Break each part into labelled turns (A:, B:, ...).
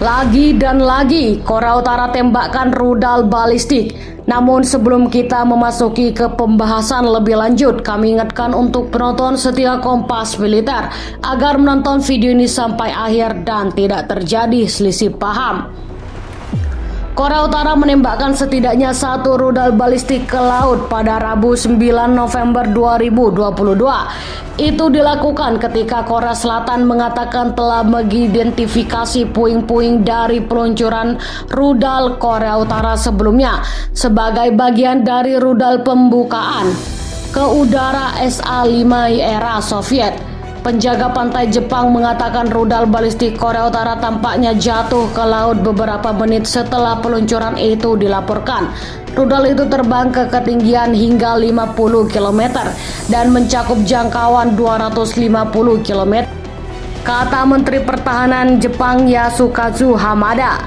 A: Lagi dan lagi, Korea Utara tembakkan rudal balistik. Namun sebelum kita memasuki ke pembahasan lebih lanjut, kami ingatkan untuk penonton setia Kompas Militer agar menonton video ini sampai akhir dan tidak terjadi selisih paham. Korea Utara menembakkan setidaknya satu rudal balistik ke laut pada Rabu 9 November 2022. Itu dilakukan ketika Korea Selatan mengatakan telah mengidentifikasi puing-puing dari peluncuran rudal Korea Utara sebelumnya sebagai bagian dari rudal pembukaan ke udara SA-5 era Soviet. Penjaga pantai Jepang mengatakan rudal balistik Korea Utara tampaknya jatuh ke laut beberapa menit setelah peluncuran itu dilaporkan. Rudal itu terbang ke ketinggian hingga 50 km dan mencakup jangkauan 250 km, kata Menteri Pertahanan Jepang Yasukazu Hamada.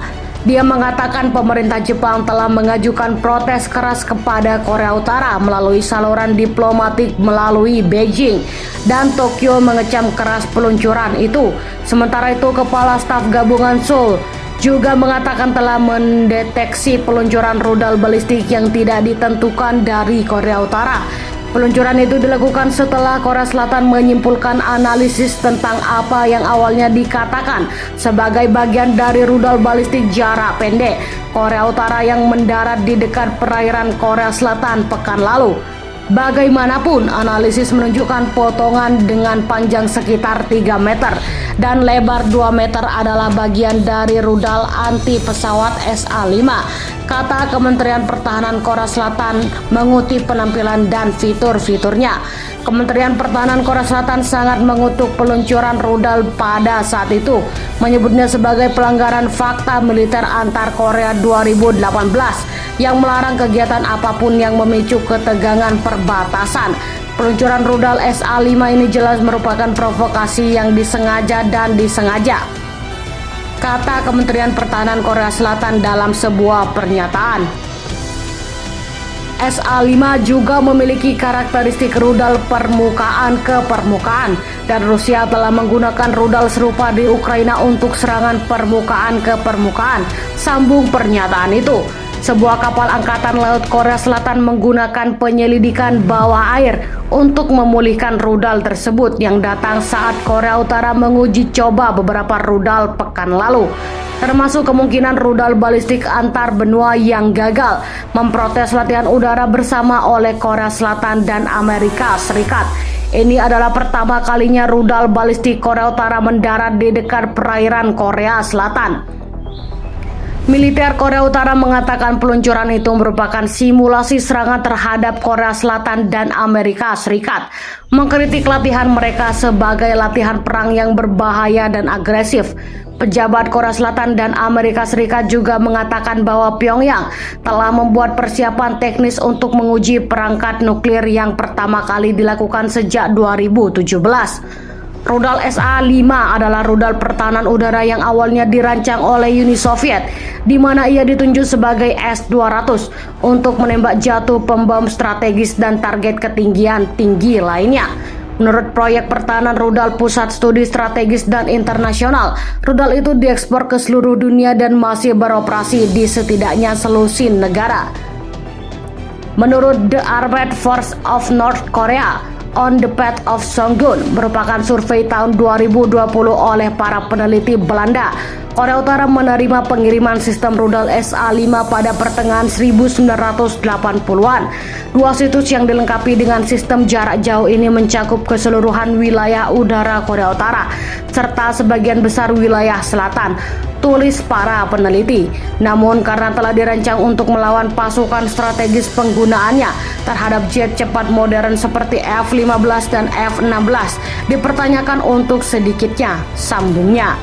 A: Dia mengatakan pemerintah Jepang telah mengajukan protes keras kepada Korea Utara melalui saluran diplomatik melalui Beijing, dan Tokyo mengecam keras peluncuran itu. Sementara itu, Kepala Staf Gabungan Seoul juga mengatakan telah mendeteksi peluncuran rudal balistik yang tidak ditentukan dari Korea Utara. Peluncuran itu dilakukan setelah Korea Selatan menyimpulkan analisis tentang apa yang awalnya dikatakan sebagai bagian dari rudal balistik jarak pendek Korea Utara yang mendarat di dekat perairan Korea Selatan pekan lalu. Bagaimanapun, analisis menunjukkan potongan dengan panjang sekitar 3 meter dan lebar 2 meter adalah bagian dari rudal anti pesawat SA-5, kata Kementerian Pertahanan Korea Selatan mengutip penampilan dan fitur-fiturnya. Kementerian Pertahanan Korea Selatan sangat mengutuk peluncuran rudal pada saat itu, menyebutnya sebagai pelanggaran fakta militer antar Korea 2018 yang melarang kegiatan apapun yang memicu ketegangan perbatasan. Peluncuran rudal SA-5 ini jelas merupakan provokasi yang disengaja dan disengaja, kata Kementerian Pertahanan Korea Selatan dalam sebuah pernyataan. SA-5 juga memiliki karakteristik rudal permukaan ke permukaan, dan Rusia telah menggunakan rudal serupa di Ukraina untuk serangan permukaan ke permukaan, sambung pernyataan itu. Sebuah kapal angkatan laut Korea Selatan menggunakan penyelidikan bawah air untuk memulihkan rudal tersebut yang datang saat Korea Utara menguji coba beberapa rudal pekan lalu, termasuk kemungkinan rudal balistik antar benua yang gagal, memprotes latihan udara bersama oleh Korea Selatan dan Amerika Serikat. Ini adalah pertama kalinya rudal balistik Korea Utara mendarat di dekat perairan Korea Selatan. Militer Korea Utara mengatakan peluncuran itu merupakan simulasi serangan terhadap Korea Selatan dan Amerika Serikat, mengkritik latihan mereka sebagai latihan perang yang berbahaya dan agresif. Pejabat Korea Selatan dan Amerika Serikat juga mengatakan bahwa Pyongyang telah membuat persiapan teknis untuk menguji perangkat nuklir yang pertama kali dilakukan sejak 2017. Rudal SA-5 adalah rudal pertahanan udara yang awalnya dirancang oleh Uni Soviet, di mana ia ditunjuk sebagai S-200 untuk menembak jatuh pembom strategis dan target ketinggian tinggi lainnya. Menurut proyek pertahanan rudal Pusat Studi Strategis dan Internasional, rudal itu diekspor ke seluruh dunia dan masih beroperasi di setidaknya selusin negara. Menurut The Armed Forces of North Korea, On the Path of Songun merupakan survei tahun 2020 oleh para peneliti Belanda, Korea Utara menerima pengiriman sistem rudal SA-5 pada pertengahan 1980-an. Dua situs yang dilengkapi dengan sistem jarak jauh ini mencakup keseluruhan wilayah udara Korea Utara, serta sebagian besar wilayah selatan, tulis para peneliti. Namun karena telah dirancang untuk melawan pasukan strategis, penggunaannya terhadap jet cepat modern seperti F-15 dan F-16 dipertanyakan untuk sedikitnya, sambungnya.